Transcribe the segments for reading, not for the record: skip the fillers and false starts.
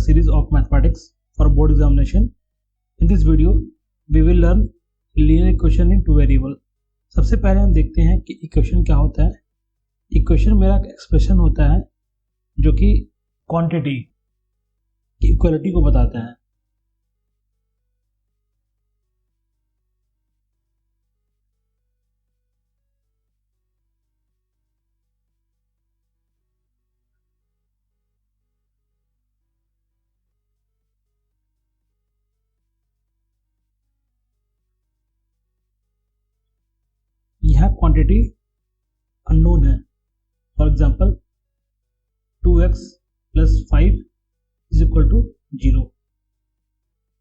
series of mathematics for board examination. In this video, we will learn linear equation in two variable. सबसे पहले हम देखते हैं कि इक्वेशन क्या होता है. इक्वेशन मेरा एक्सप्रेशन होता है जो कि क्वांटिटी की इक्वलिटी को बताता है. यहाँ क्वांटिटी अननोन है. For example 2x plus 5 is equal to 0.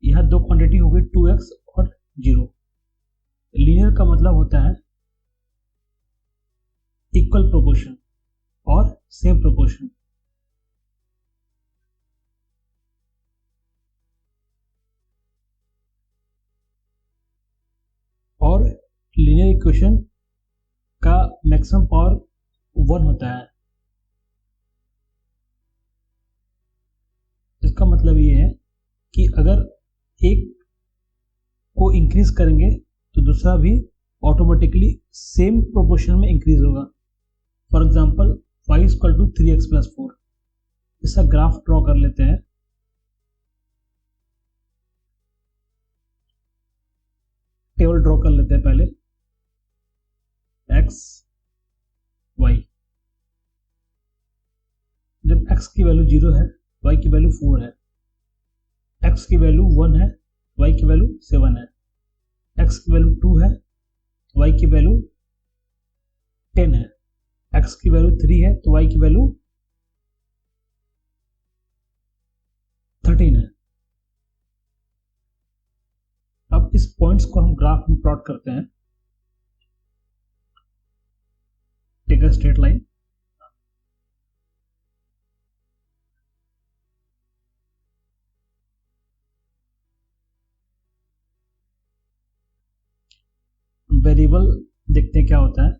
यहाँ दो क्वांटिटी हो गई 2x और 0. लीनियर का मतलब होता है इक्वल प्रोपोर्शन और सेम प्रोपोर्शन. और लीनियर इक्वेशन का मैक्सिमम पावर 1 होता है. इसका मतलब ये है कि अगर एक को इंक्रीज करेंगे तो दूसरा भी ऑटोमेटिकली सेम प्रोपोर्शन में इंक्रीज होगा. For example y equal to 3x plus 4. इसका ग्राफ ड्रॉ कर लेते हैं. टेबल ड्रॉ कर लेते हैं पहले. x y. जब x की वैल्यू 0 है, y की वैल्यू 4 है. x की वैल्यू 1 है, y की वैल्यू 7 है. x की वैल्यू 2 है, y की वैल्यू 10 है. x की वैल्यू 3 है तो y की वैल्यू 13 है. अब इस पॉइंट्स को हम ग्राफ में प्लॉट करते हैं. Take a straight line. Variable देखते हैं क्या होता है.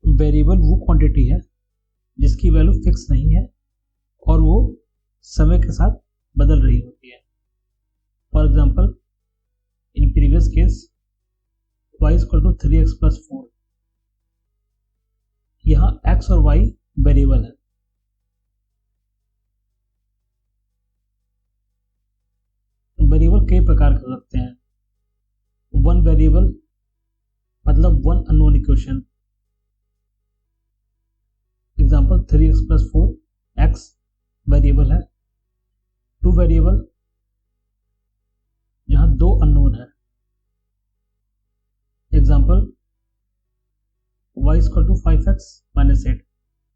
वेरिएबल वो क्वांटिटी है जिसकी वैल्यू फिक्स नहीं है और वो समय के साथ बदल रही होती है. For example in previous case y equal to 3x plus 4. यहाँ x और y वेरिएबल है. वेरिएबल कई प्रकार के सकते हैं. वन वेरिएबल मतलब one unknown equation. Example 3x plus 4 x variable है. टू वेरिएबल जहां दो अननोन है. Example y equal to 5x minus 8.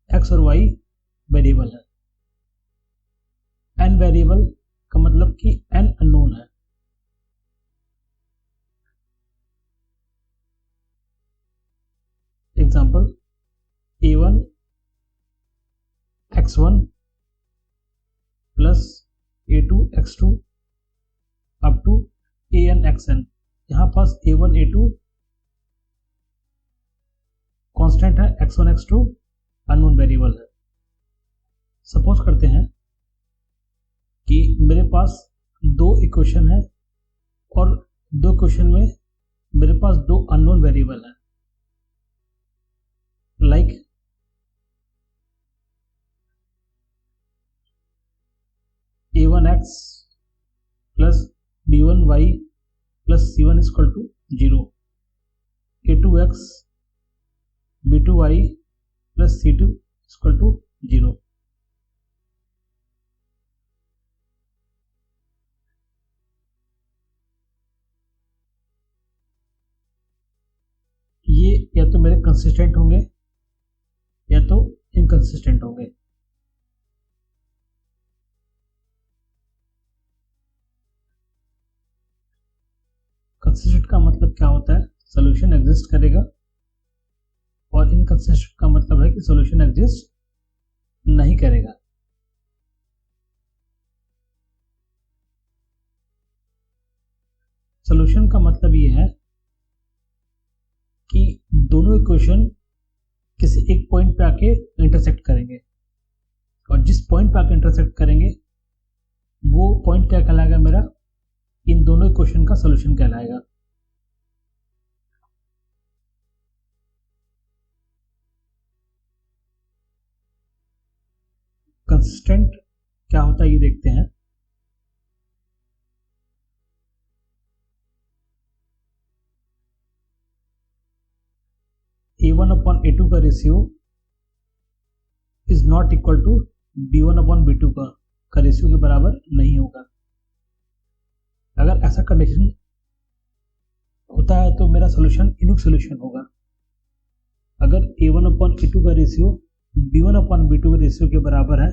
x और y वेरिएबल है. n वेरिएबल का मतलब कि n अननोन है. Example a1 x1 plus a2 x2 up to an xn. यहां पास a1 a2 कांस्टेंट है, x1 x2 अननोन वेरिएबल है. सपोज करते हैं कि मेरे पास दो इक्वेशन है और दो इक्वेशन में मेरे पास दो अननोन वेरिएबल है. Like a1x plus b1y plus c1 equal to 0. a2x b2y plus c2 equal to 0. ये या तो मेरे कंसिस्टेंट होंगे या तो इनकंसिस्टेंट होंगे. कंसिस्टेंट का मतलब क्या होता है? सॉल्यूशन एग्जिस्ट करेगा. और इनकंसिस्टेंट का मतलब है कि सॉल्यूशन एग्जिस्ट नहीं करेगा. सॉल्यूशन का मतलब ये है इक्वेशन किसी एक पॉइंट पे आके इंटरसेक्ट करेंगे, और जिस पॉइंट पे आके इंटरसेक्ट करेंगे वो पॉइंट क्या कहलाएगा मेरा, इन दोनों इक्वेशन का सोल्यूशन कहलाएगा। कंसिस्टेंट क्या होता है ये देखते हैं। A1 अपॉन A2 का ratio is not equal to B1 upon B2 का रेशियो के बराबर नहीं होगा। अगर ऐसा कंडीशन होता है तो मेरा सोल्यूशन इनफ सोल्यूशन होगा। अगर A1 अपॉन A2 का रेशियो B1 अपॉन B2 के रेशियो के बराबर है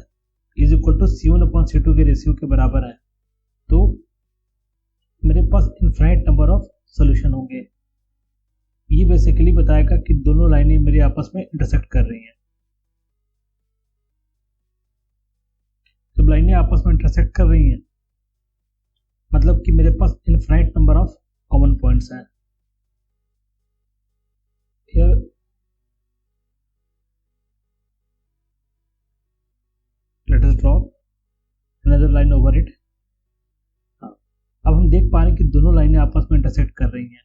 is equal to C1 upon C2 के रेशियो के बराबर है, तो मेरे पास इनफाइनाइट नंबर ऑफ सोल्यूशन होंगे। ये बेसिकली बताएगा कि दोनों लाइनें मेरे आपस में इंटरसेक्ट कर रही हैं। जब लाइनें आपस में इंटरसेक्ट कर रही हैं मतलब कि मेरे पास infinite number of common points हैं। Here let us draw another line over it। अब हम देख पा रहे हैं कि दोनों लाइनें आपस में इंटरसेक्ट कर रही हैं।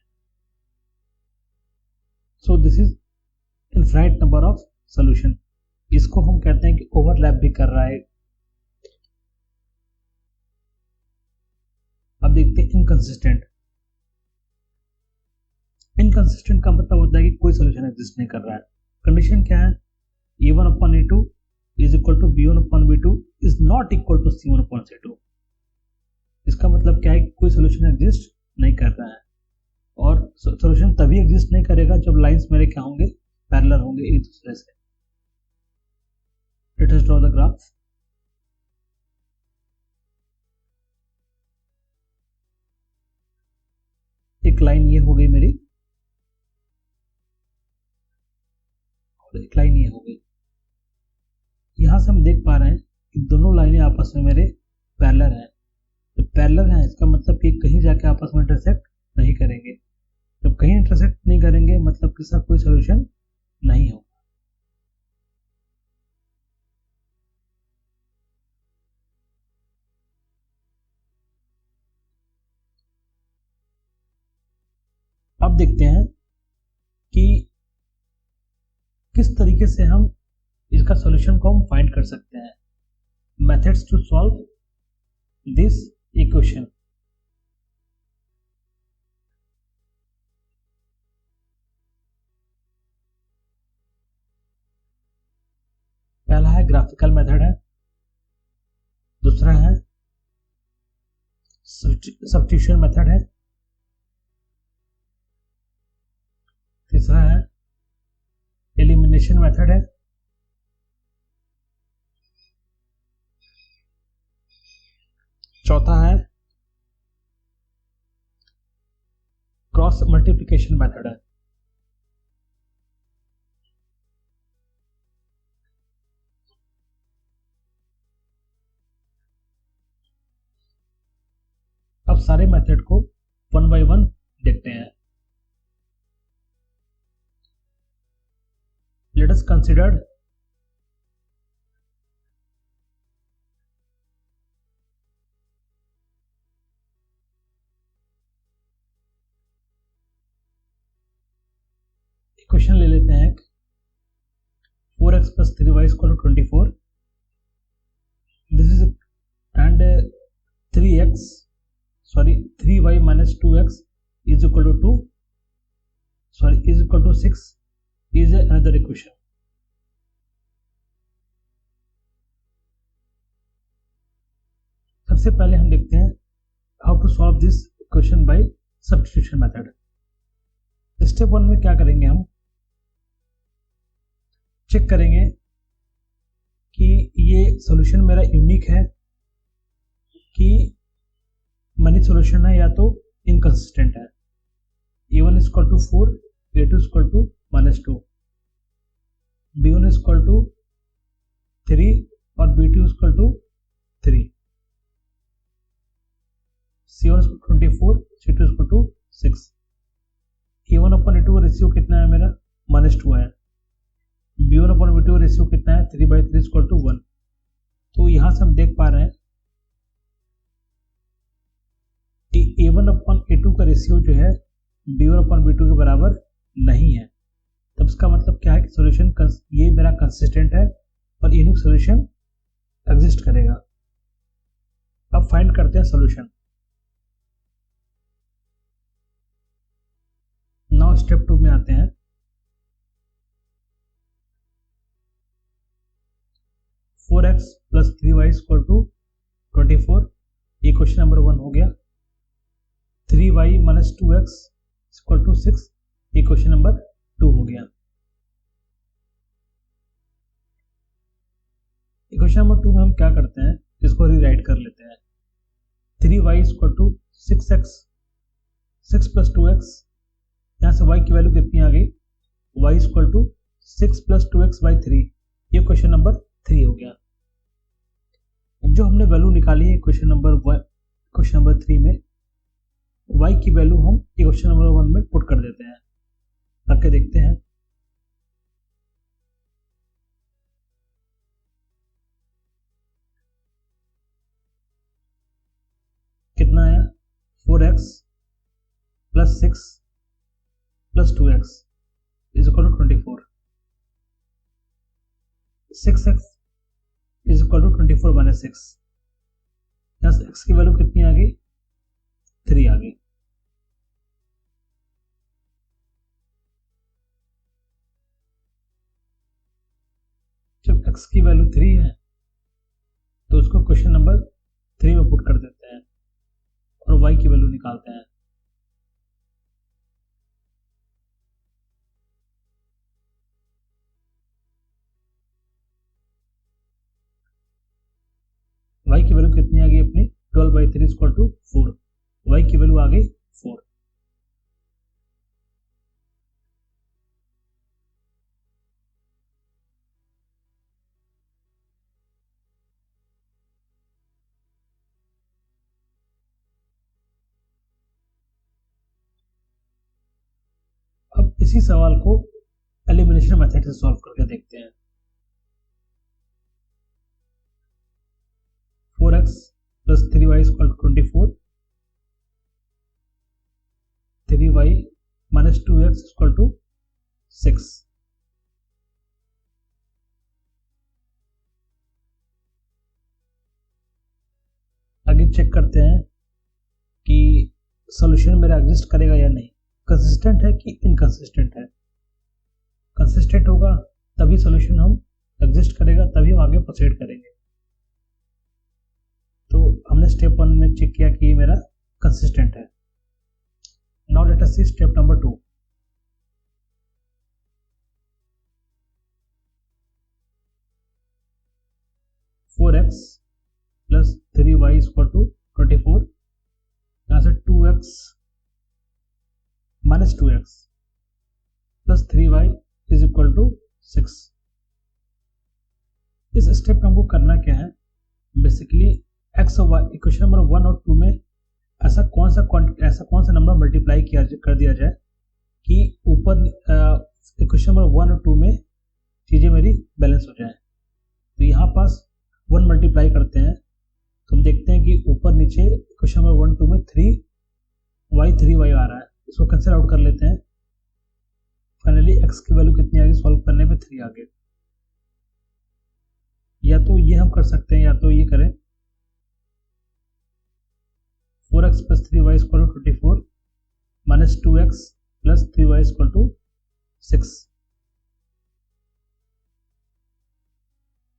So this is infinite number of solution. इसको हम कहते हैं कि ओवरलैप भी कर रहा है। अब देखते हैं इनकंसिस्टेंट। इनकंसिस्टेंट का मतलब होता है कि कोई सॉल्यूशन एग्जिस्ट नहीं कर रहा है। कंडीशन क्या है, A1 upon A2 is equal to B1 upon B2 is not equal to C1 upon C2। इसका मतलब क्या है कि कोई सॉल्यूशन एग्जिस्ट नहीं कर रहा है, और सॉल्यूशन तभी एग्जिस्ट नहीं करेगा जब लाइंस मेरे क्या होंगे, पैरेलल होंगे एक दूसरे से। Let us draw the graph. एक लाइन ये हो गई मेरी और एक लाइन ये हो गई। यहां से हम देख पा रहे हैं कि दोनों लाइनें आपस में मेरे पैरेलल हैं। जब पैरेलल हैं इसका मतलब कि कहीं जाके आपस में इंटरसेक्ट नहीं करेंगे। जब कहीं इंटरसेक्ट नहीं करेंगे मतलब कि इसका कोई सॉल्यूशन नहीं होगा। अब देखते हैं कि किस तरीके से हम इसका सॉल्यूशन को हम फाइंड कर सकते हैं। Methods to solve this equation. पहला है ग्राफिकल मेथड है, दूसरा है सब्स्टिट्यूशन मेथड है, तीसरा है एलिमिनेशन मेथड है, चौथा है क्रॉस मल्टीप्लिकेशन मेथड है। अब सारे मेथड को वन बाय वन देखते हैं। लेट अस कंसिडर इक्वेशन ले लेते हैं 4x plus 3y is equal to 24। This is and 3y minus 2x is equal to 2 is equal to 6 is another equation। सबसे पहले हम देखते हैं how to solve this equation by substitution method. Step 1 में क्या करेंगे, हम चेक करेंगे कि ये सॉल्यूशन मेरा यूनिक है कि मनी सॉल्यूशन है या तो इनकंसिस्टेंट है। A1 is equal to 4, A2 is equal to -2, B1 is equal to 3 और B2 is equal to 3, C1 is equal to 24, C2 is equal to 6। A1 upon A2 का ratio कितना है मेरा, -2 है। B1/B2 का रेशियो कितना है 3/3 = 1। तो यहाँ से हम देख पा रहे हैं कि A1/A2 का रेशियो जो है B1/B2 के बराबर नहीं है। तब इसका मतलब क्या है कि सॉल्यूशन ये मेरा कंसिस्टेंट है और यूनिक सॉल्यूशन एग्जिस्ट करेगा। अब फाइंड करते हैं सॉल्यूशन। नाउ स्टेप 2 में आते हैं। (4x + 3y = 24) ये क्वेश्चन नंबर 1 हो गया। 3y - 2x = 6 ये क्वेश्चन नंबर 2 हो गया। क्वेश्चन नंबर 2 में हम क्या करते हैं, इसको रीराइट कर लेते हैं। 3y = 6x, 6 + 2x, यहाँ से y की वैल्यू कितनी आ गई, y = 6 + 2x/3 ये क्वेश्चन नंबर 3 हो गया। जो हमने वैल्यू निकाली है क्वेश्चन नंबर 3 में, y की वैल्यू हम क्वेश्चन नंबर 1 में पुट कर देते हैं। करके देखते हैं। कितना आया 4x + 6 + 2x = 24। 6x = 24 - 6। यहाँ से x की वैल्यू कितनी आ गई 3 आ गई। जब x की वैल्यू 3 है तो उसको क्वेश्चन नंबर 3 में पुट कर देते हैं और y की वैल्यू निकालते हैं। y की वैल्यू कितनी आ गई अपनी 12/3 = 4। y की वैल्यू आ गई 4। अब इसी सवाल को एलिमिनेशन मेथड से सॉल्व करके देखते हैं। 4x + 3y = 24, 3y - 2x = 6। आगे चेक करते हैं कि सॉल्यूशन मेरा एग्जिस्ट करेगा या नहीं, कंसिस्टेंट है कि इनकंसिस्टेंट है। कंसिस्टेंट होगा तभी सॉल्यूशन हम एग्जिस्ट करेगा, तभी हम आगे प्रोसीड करेंगे। तो हमने स्टेप 1 में चेक किया कि ये मेरा कंसिस्टेंट है। Now let us see step number 2। (4x + 3y = 24), यहाँ से 2x - 2x + 3y = 6। इस स्टेप में हमको करना क्या है, बेसिकली x और y इक्वेशन नंबर 1 और 2 में ऐसा कौन सा नंबर मल्टीप्लाई कर दिया जाए कि ऊपर इक्वेशन नंबर 1 और 2 में चीजें मेरी बैलेंस हो जाए। तो यहाँ पास 1 मल्टीप्लाई करते हैं तो हम देखते हैं कि ऊपर नीचे इक्वेशन नंबर 1 2 में 3y आ रहा है। इसको कैंसिल आउट कर लेते हैं। फाइनली x की वैल्यू कितनी आ गई, सॉल्व करने पे 3 आ गई। या तो ये हम कर सकते हैं या तो ये करें, 4x + 3y = 24 - 2x + 3y = 6।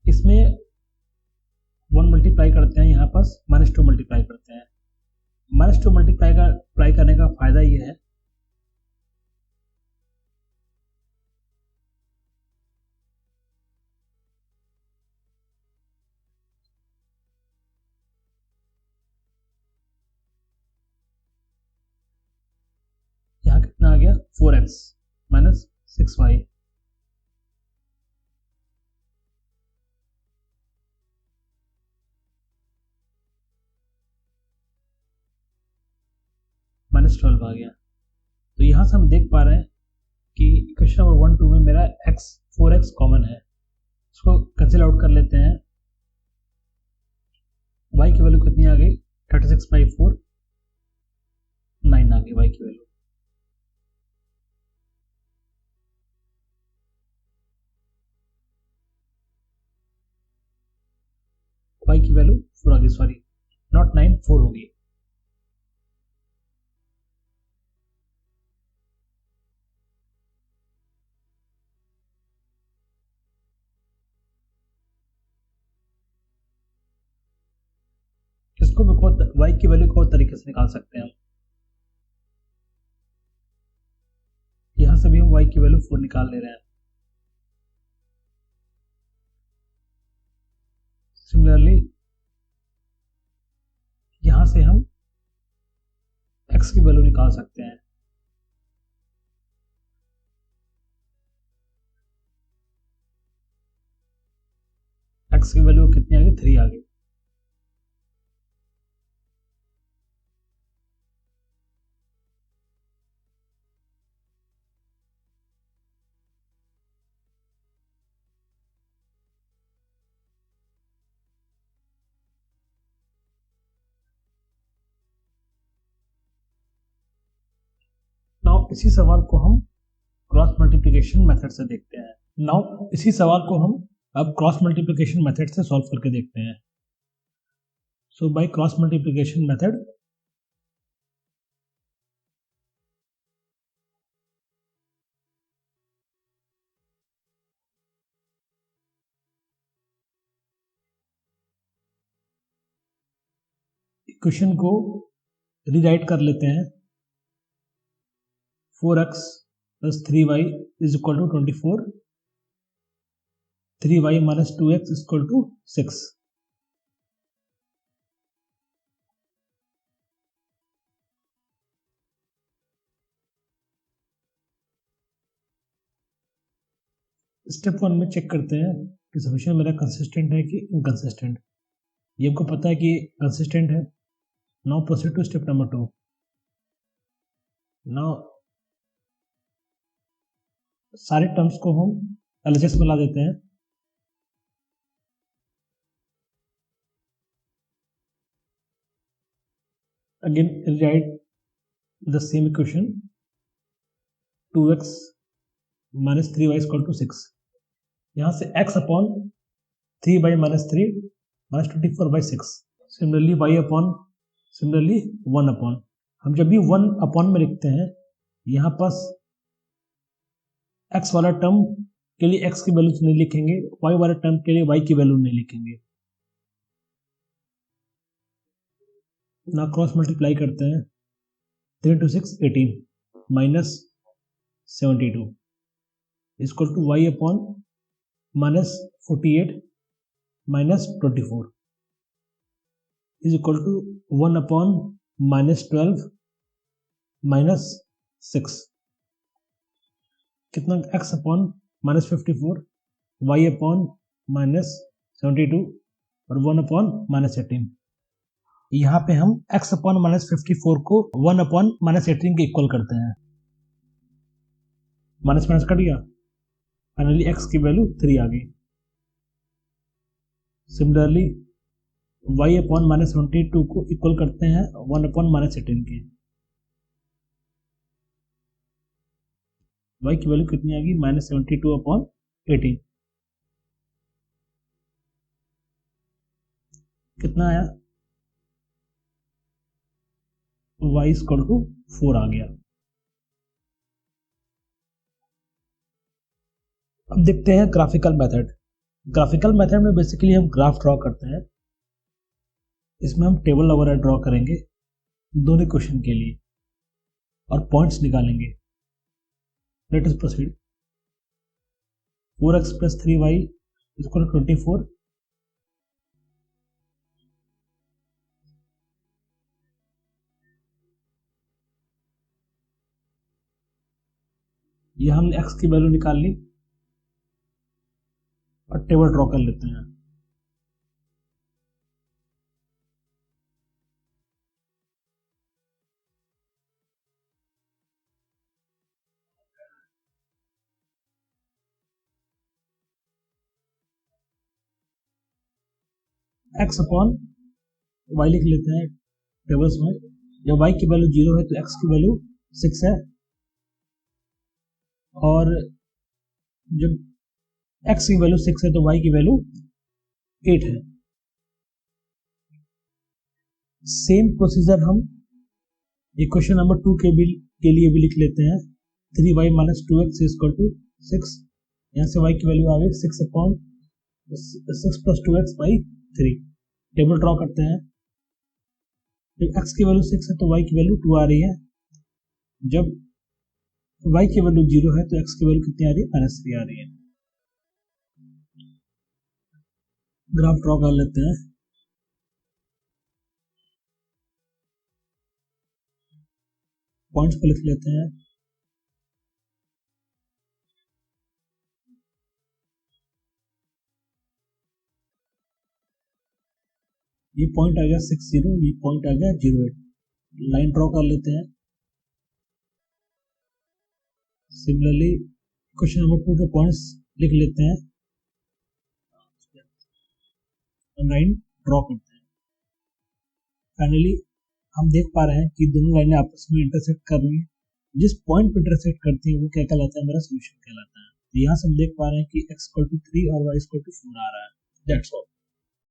इसमें 1 मल्टीप्लाई करते हैं, यहाँ पास -2 मल्टीप्लाई करते हैं। -2 मल्टीप्लाई करने का फायदा ये है यहाँ कितना आ गया 4x - 6y। -12 आ गया। तो यहाँ से हम देख पा रहे हैं कि इक्वेशन नंबर 1 2 में मेरा x 4x कॉमन है, इसको कैंसिल आउट कर लेते हैं। y की वैल्यू कितनी आ गई 36/4, 9 आ गई y की वैल्यू। y की वैल्यू 4 आ गई, सॉरी नॉट 9 4 होगी। इसको भी y की वैल्यू को तरीके से निकाल सकते हैं हम। यहां से भी हम y की वैल्यू 4 निकाल ले रहे हैं। सिमिलरली यहां से हम x की वैल्यू निकाल सकते हैं। x की वैल्यू कितनी आ गई 3 आ गई। नाउ इसी सवाल को हम क्रॉस मल्टीप्लिकेशन मेथड से देखते हैं। नाउ इसी सवाल को हम अब क्रॉस मल्टीप्लिकेशन मेथड से सॉल्व करके देखते हैं। So by cross multiplication method equation को रीराइट कर लेते हैं। 4x plus 3y is equal to 24, 3y minus 2x is equal to 6। Step 1 में चेक करते हैं कि सॉल्यूशन मेरा कंसिस्टेंट है कि इनकंसिस्टेंट। ये हमको पता है कि कंसिस्टेंट है। Now proceed to step number 2। Now सारे टर्म्स को हम एलएचएस में ला देते हैं। Again write the same equation 2x minus 3y is equal to 6। यहाँ से x upon 3y minus 3 minus 24/6। Similarly y upon 1 upon, हम जब भी 1 अपॉन में लिखते हैं यहाँ पास x वाला टर्म के लिए x की वैल्यू नहीं लिखेंगे, y वाले टर्म के लिए y की वैल्यू नहीं लिखेंगे। ना क्रॉस मल्टीप्लाई करते हैं। 3 into 6 18 minus 72 is equal to y upon minus 48 minus 24 is equal to 1 upon minus 12 minus 6। कितना x upon minus 54, y upon minus 72 और 1 अपॉन minus 18। यहाँ पे हम x अपॉन minus 54 को 1 अपॉन minus 18 के इक्वल करते हैं। माइनस माइनस कट गया, फाइनली x की वैल्यू 3 आ गई। सिमिलरली y अपॉन minus 72 को इक्वल करते हैं 1 अपॉन minus 18 के। y की वैल्यू कितनी आ गई -72 अपॉन 18। कितना आया y इक्वल टू 4 आ गया। अब देखते हैं ग्राफिकल मेथड। ग्राफिकल मेथड में बेसिकली हम ग्राफ ड्रॉ करते हैं। इसमें हम टेबल वगैरह ड्रॉ करेंगे दोनों क्वेश्चन के लिए और पॉइंट्स निकालेंगे। Let us proceed. 4x plus 3y is equal to 24। यह हमने x की वैल्यू निकाल ली और टेबल ड्रॉ कर लेते हैं। x अपॉन y लिख लेते हैं टेबल्स में। जब y की वैल्यू 0 है तो x की वैल्यू 6 है, और जब x की वैल्यू 6 है तो y की वैल्यू 8 है। सेम प्रोसीजर हम इक्वेशन नंबर 2 के लिए भी लिख लेते हैं। 3y minus 2x equal to 6। यहाँ से y की वैल्यू आ गई 6 upon 6 plus 2x by 3। Table draw करते हैं। जब x की वैल्यू 6 है तो y की वैल्यू 2 आ रही है। जब y की वैल्यू 0 है तो x की वैल्यू कितनी आ रही है? -3 आ रही है। ग्राफ ड्रॉ कर लेते हैं। पॉइंट्स को लिख लेते हैं। ये पॉइंट आ गया 6 0, ये पॉइंट आ गया 0 8। लाइन ड्रॉ कर लेते हैं। सिमिलरली क्वेश्चन नंबर 2 के पॉइंट्स लिख लेते हैं, लाइन ड्रॉ करते हैं। फाइनली हम देख पा रहे हैं कि दोनों लाइनें आपस में इंटरसेक्ट कर रही हैं। जिस पॉइंट पर इंटरसेक्ट करती है वो क्या कहलाता है? मेरा सोल्यूशन कहलाता है। तो यहाँ से हम देख पा रहे हैं कि x = 3 और y = 4 आ रहा है। That's all.